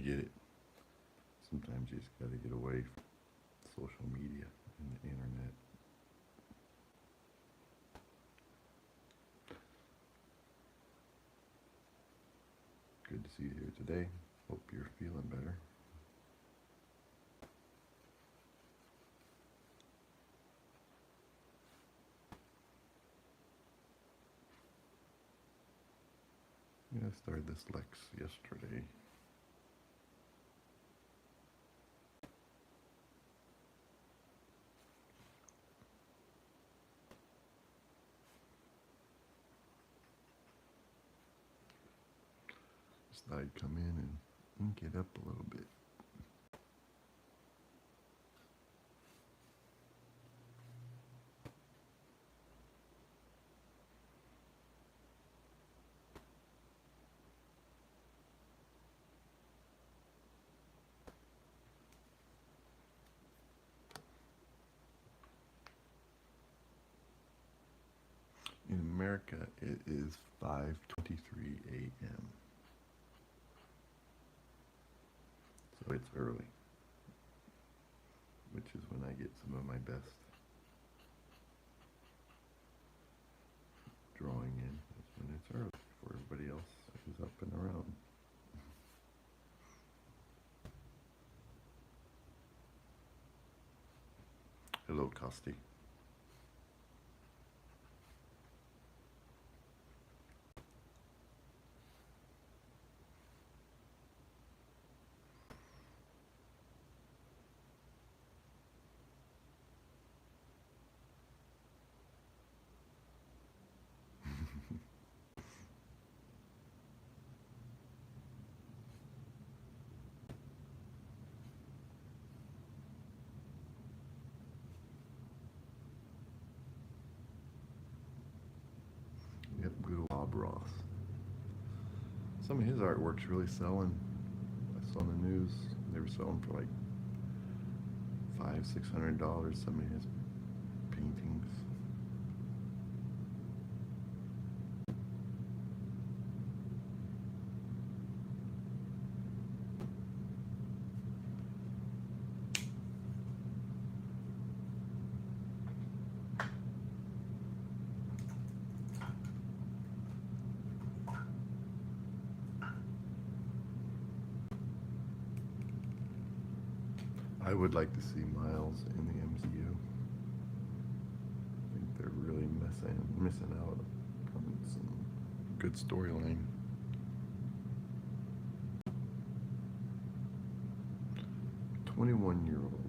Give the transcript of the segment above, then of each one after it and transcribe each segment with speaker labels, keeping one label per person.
Speaker 1: get it. Sometimes you just gotta get away from social media and the internet. Good to see you here today. Hope you're feeling better. Yeah, I started this Lex yesterday. Just thought I'd come in and get up a little bit. In America, it is 5:23 a.m. So it's early, which is when I get some of my best drawing in. That's when it's early for everybody else who's up and around. Hello, Costi. Yep, good Bob Ross. Some of his artwork's really selling. I saw on the news they were selling for like $500-600. Some of his paintings. I would like to see Miles in the MCU. I think they're really missing out on some good storyline. "21-year-old.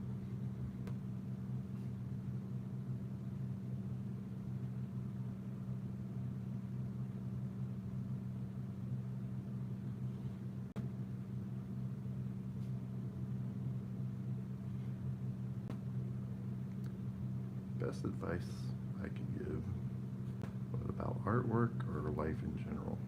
Speaker 1: Best advice I can give, what about artwork or life in general?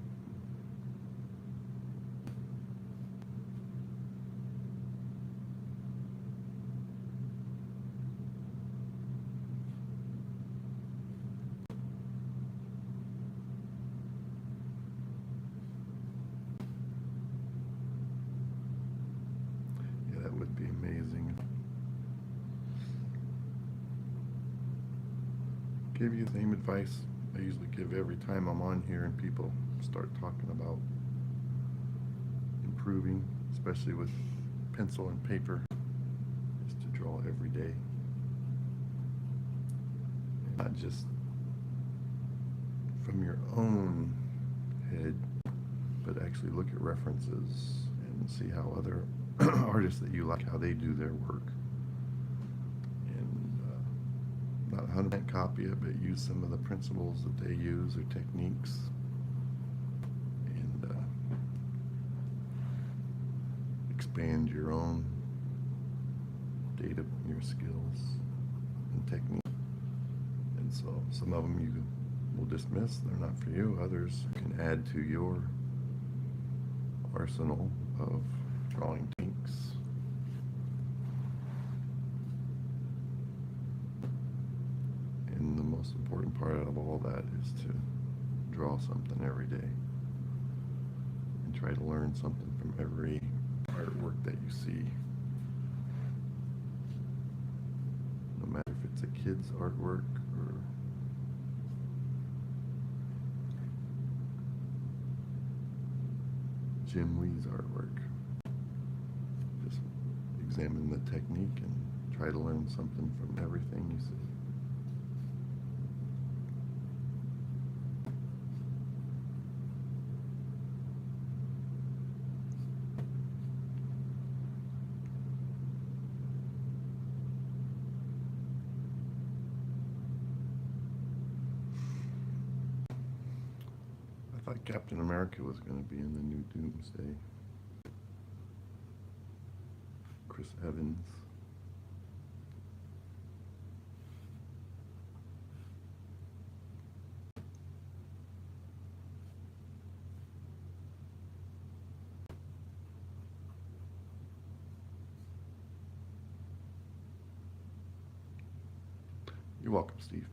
Speaker 1: Yeah, that would be amazing. Give you the same advice I usually give every time I'm on here and people start talking about improving, especially with pencil and paper, is to draw every day. And not just from your own head, but actually look at references and see how other artists that you like, how they do their work. Not 100% copy it, but use some of the principles that they use or techniques, and expand your own data, your skills and technique. And so some of them you will dismiss, they're not for you. Others can add to your arsenal of drawing techniques. And the most important part of all that is to draw something every day and try to learn something from every art artwork that you see. No matter if it's a kid's artwork or Jim Lee's artwork. Just examine the technique and try to learn something from everything you see. I thought Captain America was going to be in the new Doomsday. Chris Evans. You're welcome, Steve.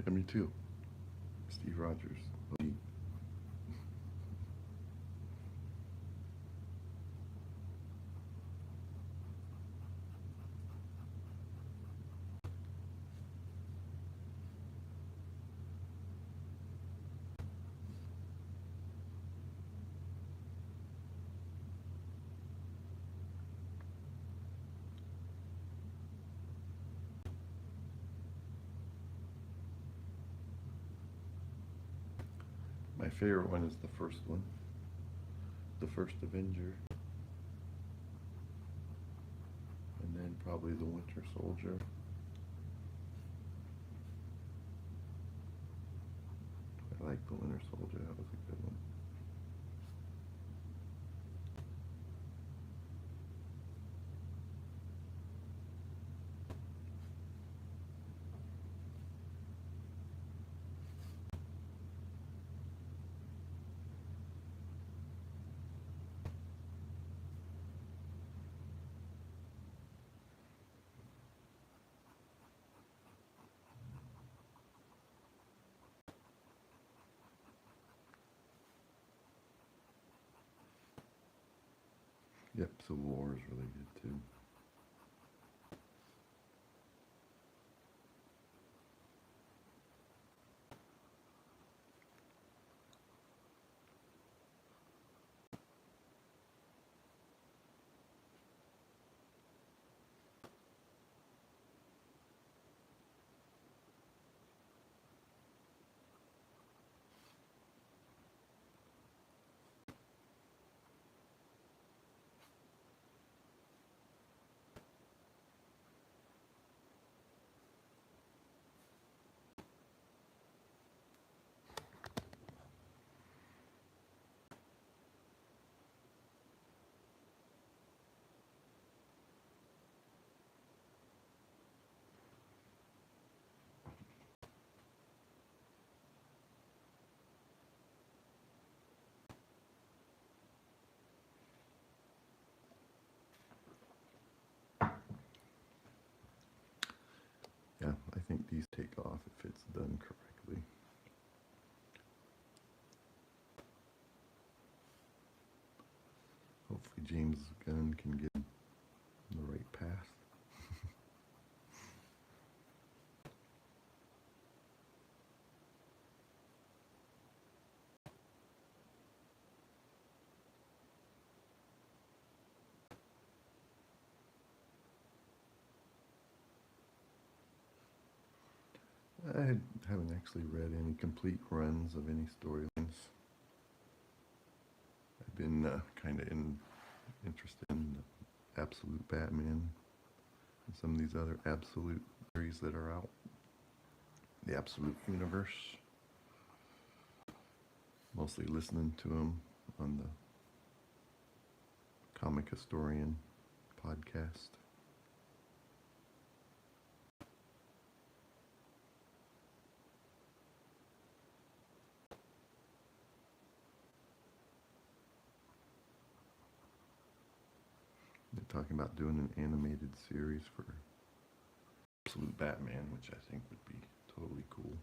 Speaker 1: Yeah, me too. Steve Rogers. My favorite one is the first one, the first Avenger, and then probably the Winter Soldier. I like the Winter Soldier, that was a good one. Yep, Civil War is really good too. Yeah, I think these take off if it's done correctly. Hopefully James Gunn can get in the right path. I haven't actually read any complete runs of any storylines. I've been kind of interested in Absolute Batman and some of these other Absolute series that are out. The Absolute Universe. Mostly listening to them on the Comic Historian podcast. They're talking about doing an animated series for Absolute Batman, which I think would be totally cool.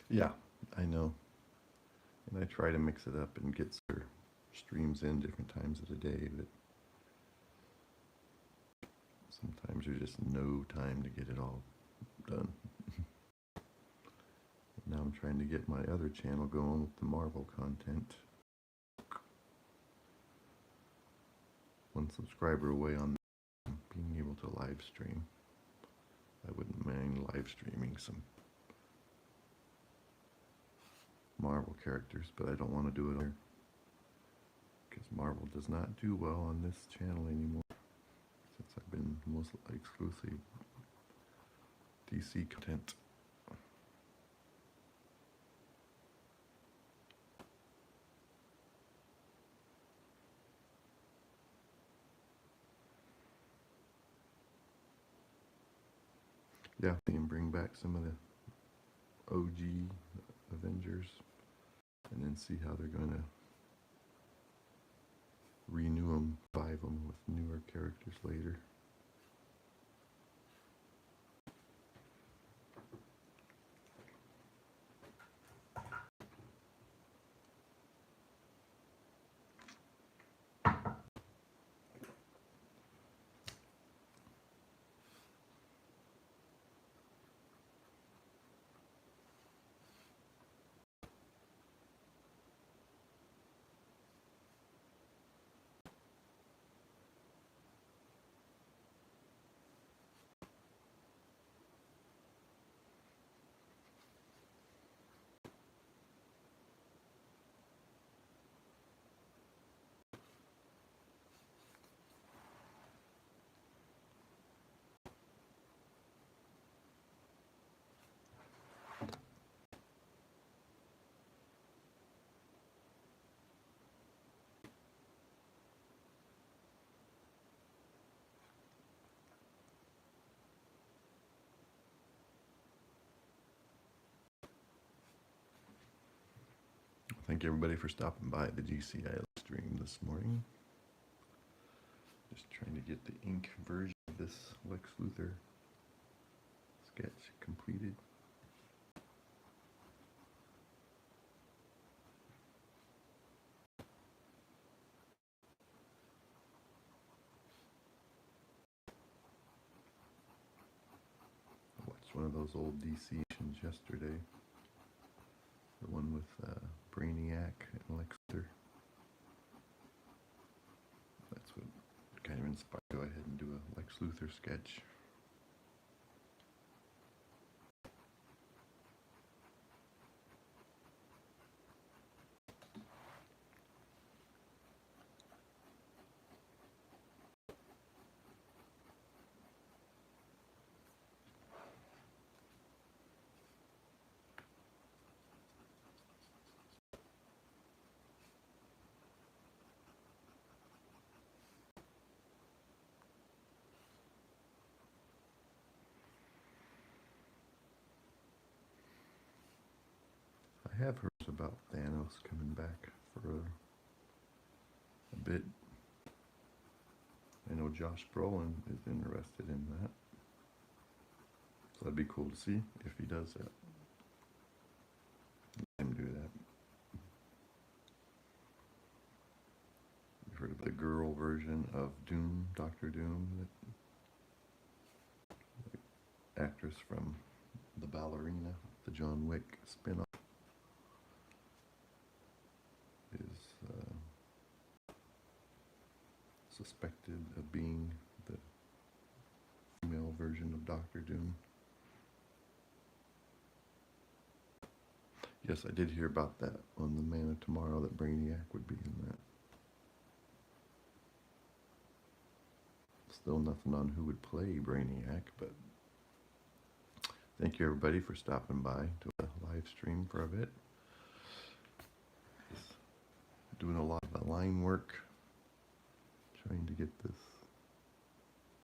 Speaker 1: Yeah, I know. And I try to mix it up and get their streams in different times of the day, but sometimes there's just no time to get it all done. Now I'm trying to get my other channel going with the Marvel content. One subscriber away on being able to live stream. I wouldn't mind live streaming some Marvel characters, but I don't want to do it there because Marvel does not do well on this channel anymore since I've been mostly exclusive DC content. Yeah, and bring back some of the OG Avengers and then see how they're going to renew them, revive them with newer characters later. Thank everybody for stopping by the GCI stream this morning. Just trying to get the ink version of this Lex Luthor sketch completed. I watched one of those old DC missions yesterday. The one with Brainiac and Lex Luthor. That's what kind of inspired me to go ahead and do a Lex Luthor sketch. I have heard about Thanos coming back for a bit. I know Josh Brolin is interested in that. So that'd be cool to see if he does that. Let him do that. You've heard of the girl version of Doom, Dr. Doom, the actress from The Ballerina, the John Wick spin-off, is suspected of being the female version of Dr. Doom. Yes, I did hear about that on the Man of Tomorrow, that Brainiac would be in that. Still nothing on who would play Brainiac, but thank you everybody for stopping by to a live stream for a bit. Just doing a lot of line work, trying to get this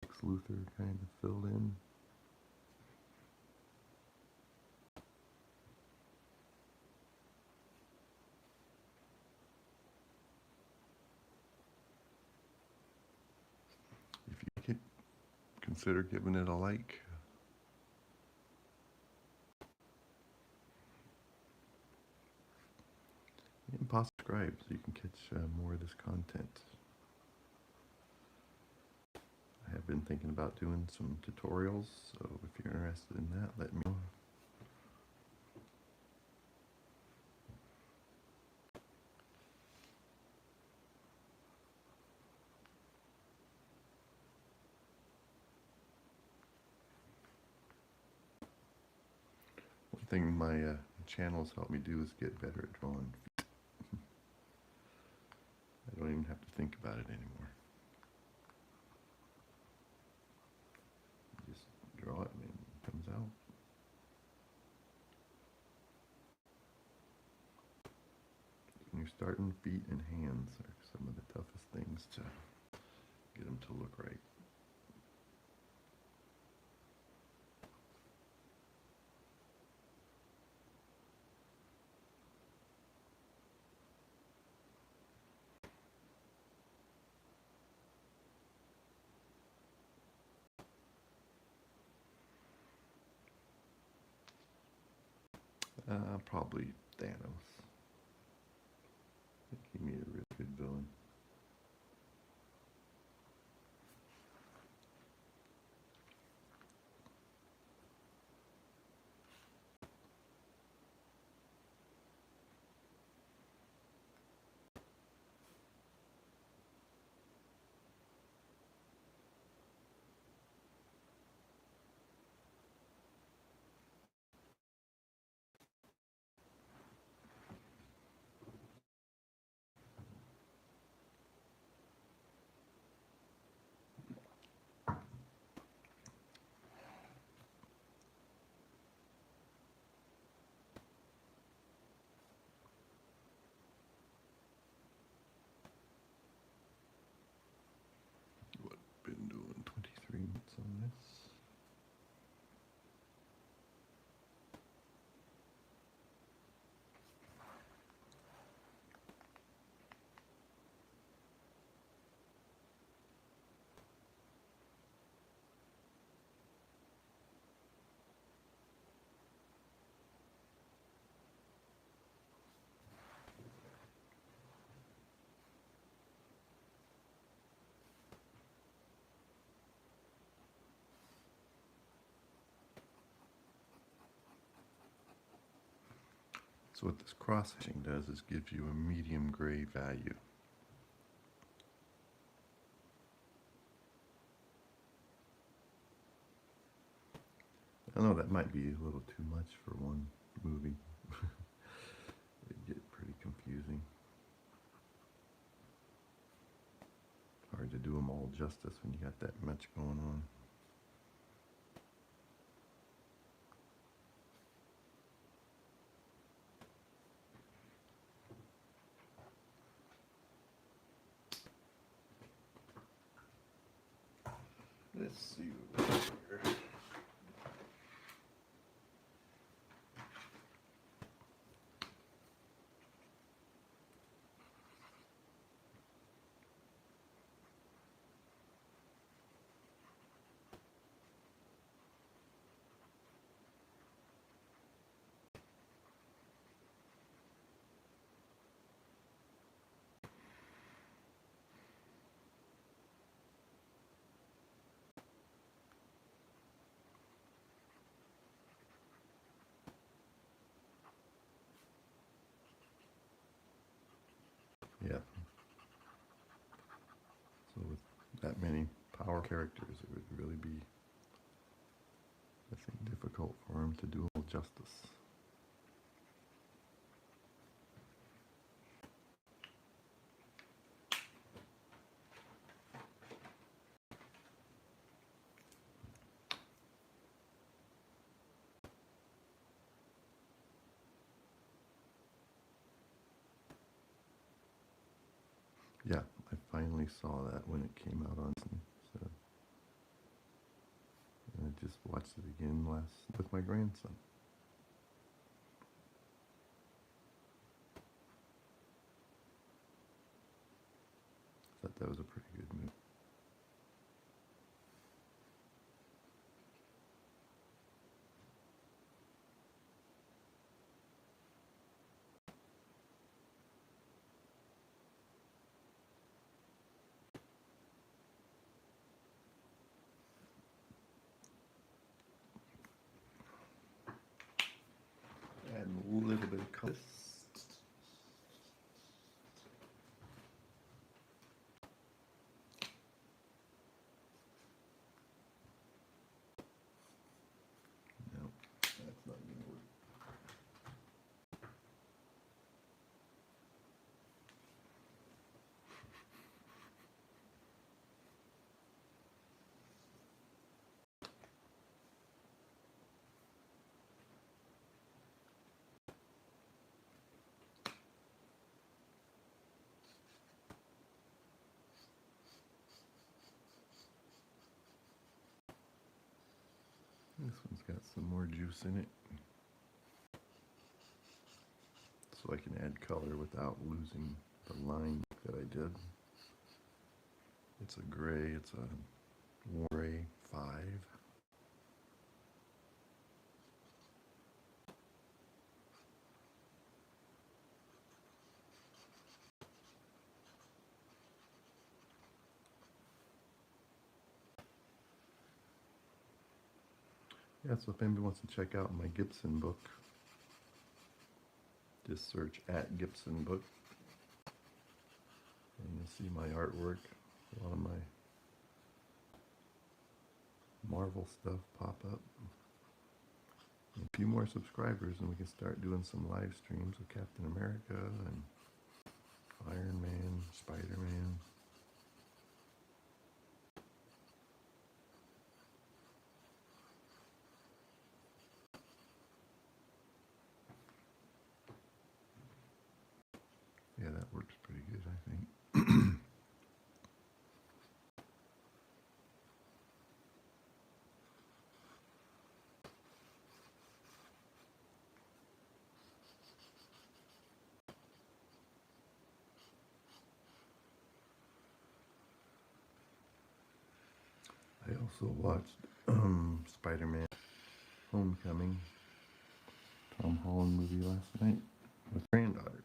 Speaker 1: Lex Luthor kind of filled in. If you like it, consider giving it a like. subscribe so you can catch more of this content. I have been thinking about doing some tutorials, so if you're interested in that, let me know. One thing my channels help me do is get better at drawing feet. I don't even have to think about it anymore. Just draw it and it comes out. When you're starting, feet and hands are some of the toughest things to get them to look right. Probably Thanos. I think he made a really good villain. Been doing 23 minutes on this. So what this cross-hatching does is gives you a medium gray value. I know that might be a little too much for one movie. It'd get pretty confusing. Hard to do them all justice when you got that much going on. Let's see what we got here. Yeah. So with that many power characters, it would really be, I think, difficult for him to do justice. Yeah, I finally saw that when it came out on Disney. So, and I just watched it again with my grandson. Thought that was a pretty good movie. This one's got some more juice in it, so I can add color without losing the line that I did. It's a gray, it's a warm gray 5. Yeah, so if anybody wants to check out my Gibson book, just search at Gibson book, and you'll see my artwork, a lot of my Marvel stuff pop up. And a few more subscribers and we can start doing some live streams with Captain America and Iron Man, Spider-Man. Yeah, that works pretty good, I think. I also watched Spider-Man Homecoming, Tom Holland movie last night with granddaughter.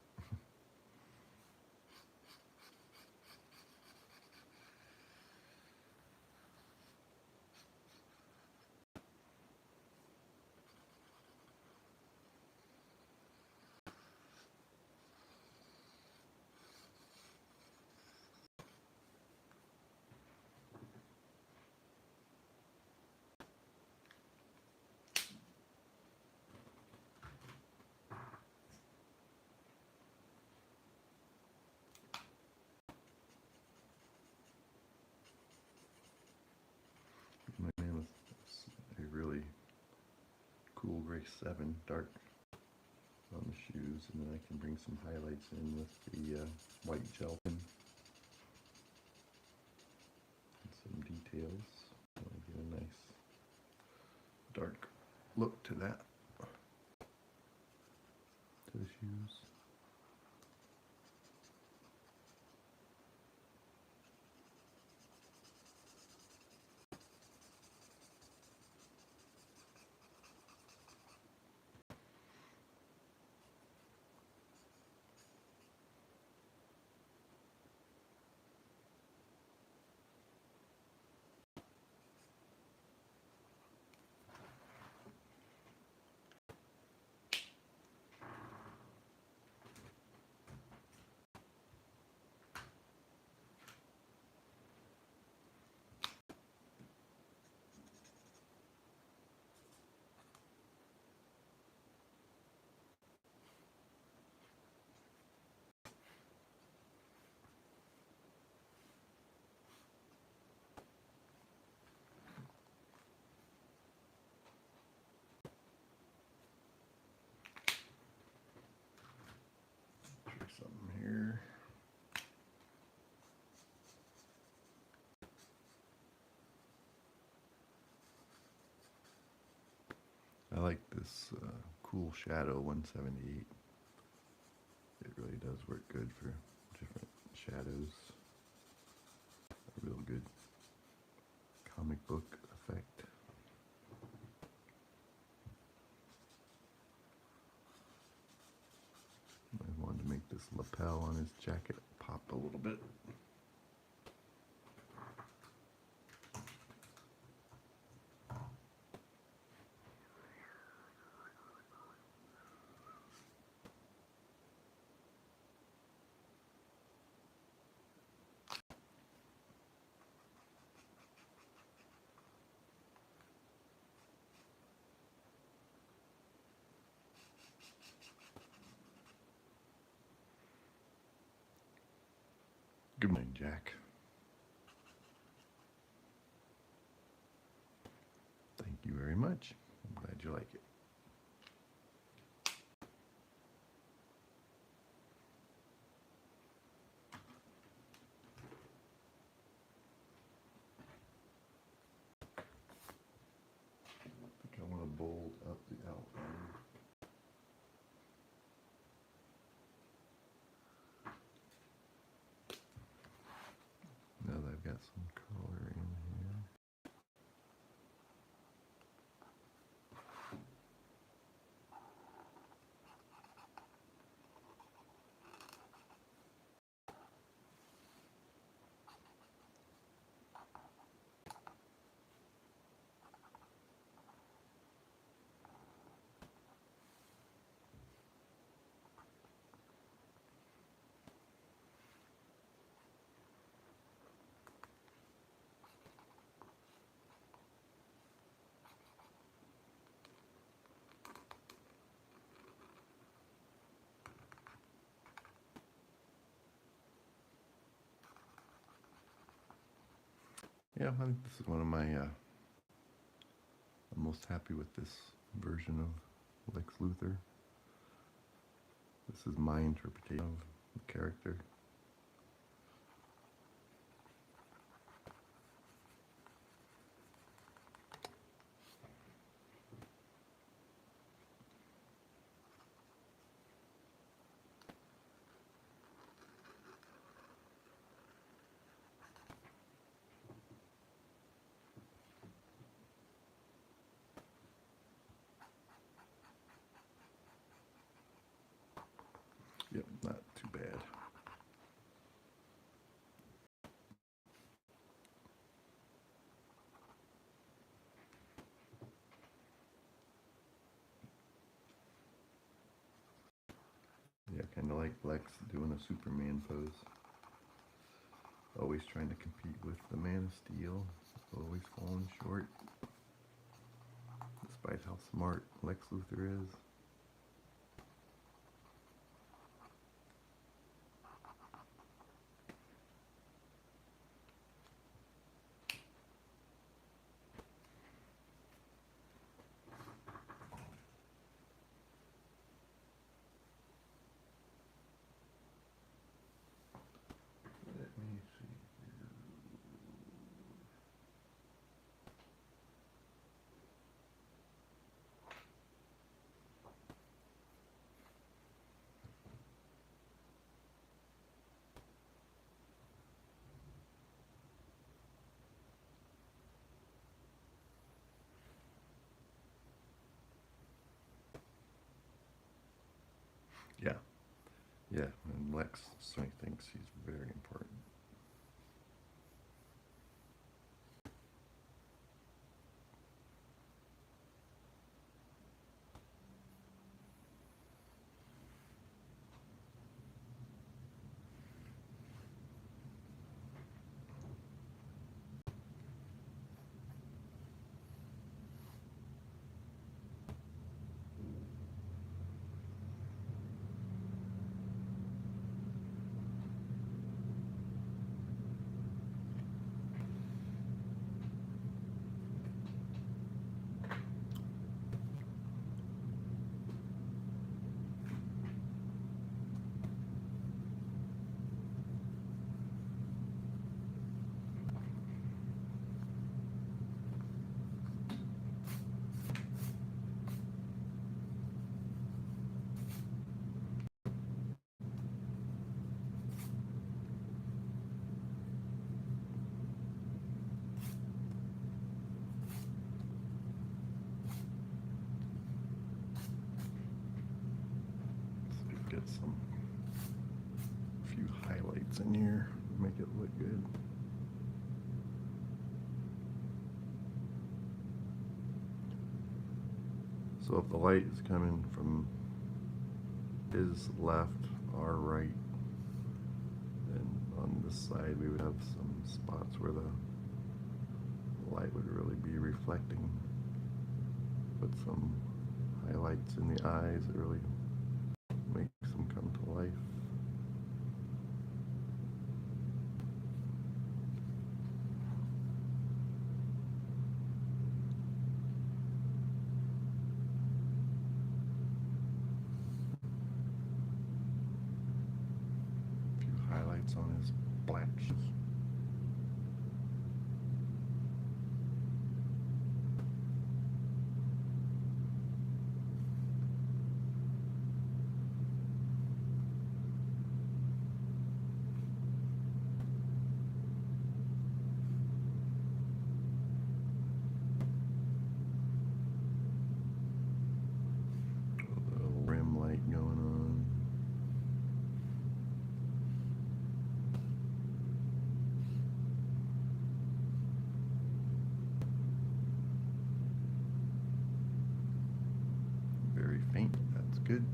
Speaker 1: My man was a really cool gray 7, dark on the shoes, and then I can bring some highlights in with the white gel pen and some details. I'll get a nice dark look to that, to the shoes. Try something here. I like this cool shadow 178. It really does work good for different shadows. A real good comic book effect. I wanted to make this lapel on his jacket pop a little bit. Good morning, Jack. Thank you very much. I'm glad you like it. I think Yeah, I think this is one of my, I'm most happy with this version of Lex Luthor. This is my interpretation of the character. Yep, not too bad. Yeah, kind of like Lex doing a Superman pose. Always trying to compete with the Man of Steel. Always falling short. Despite how smart Lex Luthor is. Let me see. Yeah, yeah, and Lex certainly thinks he's very important. Get some few highlights in here, make it look good. So if the light is coming from his left, our right, then on this side we would have some spots where the light would really be reflecting. Put some highlights in the eyes that really makes them come to life. A few highlights on his black shoes. Rim light going on. Very faint, that's good.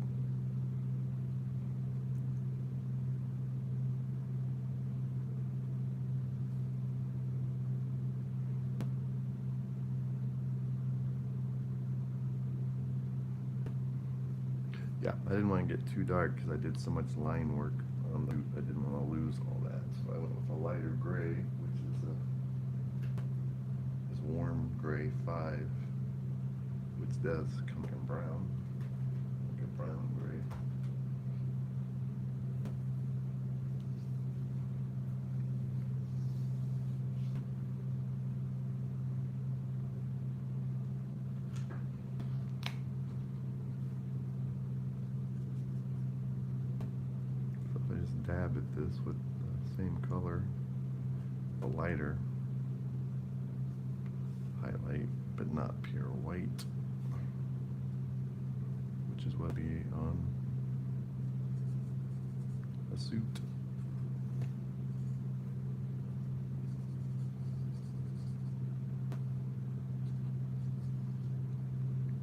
Speaker 1: Yeah, I didn't want to get too dark because I did so much line work on the, I didn't want to lose all that. So I went with a lighter gray, which is warm gray 5, which does come in brown, like a brown gray. So if I just dab at this with the same color, a lighter highlight, but not pure white, which is what would be on a suit.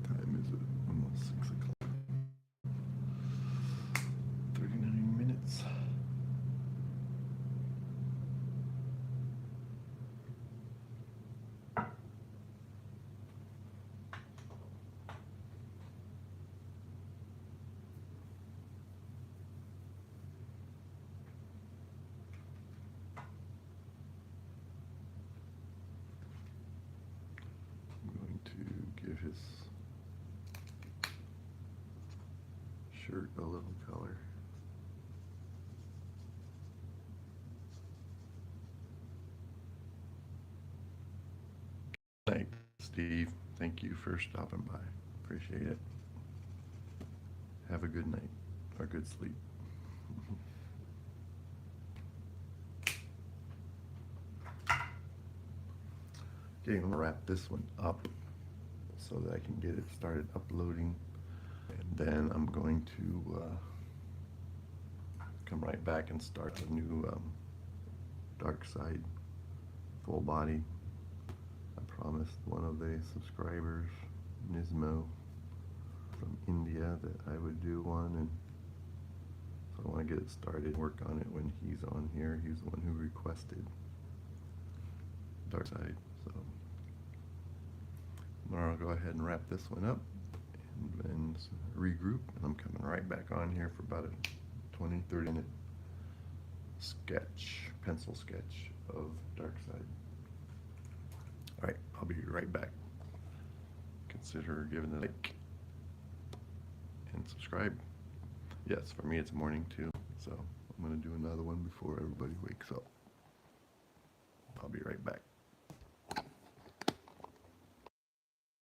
Speaker 1: Time is it? Almost 6 o'clock. 39 minutes. To give his shirt a little color. Thanks, Steve. Thank you for stopping by. Appreciate it. Have a good night or good sleep. Okay, I'm gonna wrap this one up so that I can get it started uploading, and then I'm going to come right back and start a new Dark Side full body. I promised one of the subscribers, Nismo from India, that I would do one, and so I want to get it started, work on it when he's on here. He's the one who requested Dark Side, so I'll go ahead and wrap this one up and regroup, and I'm coming right back on here for about a 20-30 minute sketch, pencil sketch of Dark Side. Alright, I'll be right back. Consider giving it a like and subscribe. Yes, for me it's morning too, so I'm going to do another one before everybody wakes up. I'll be right back.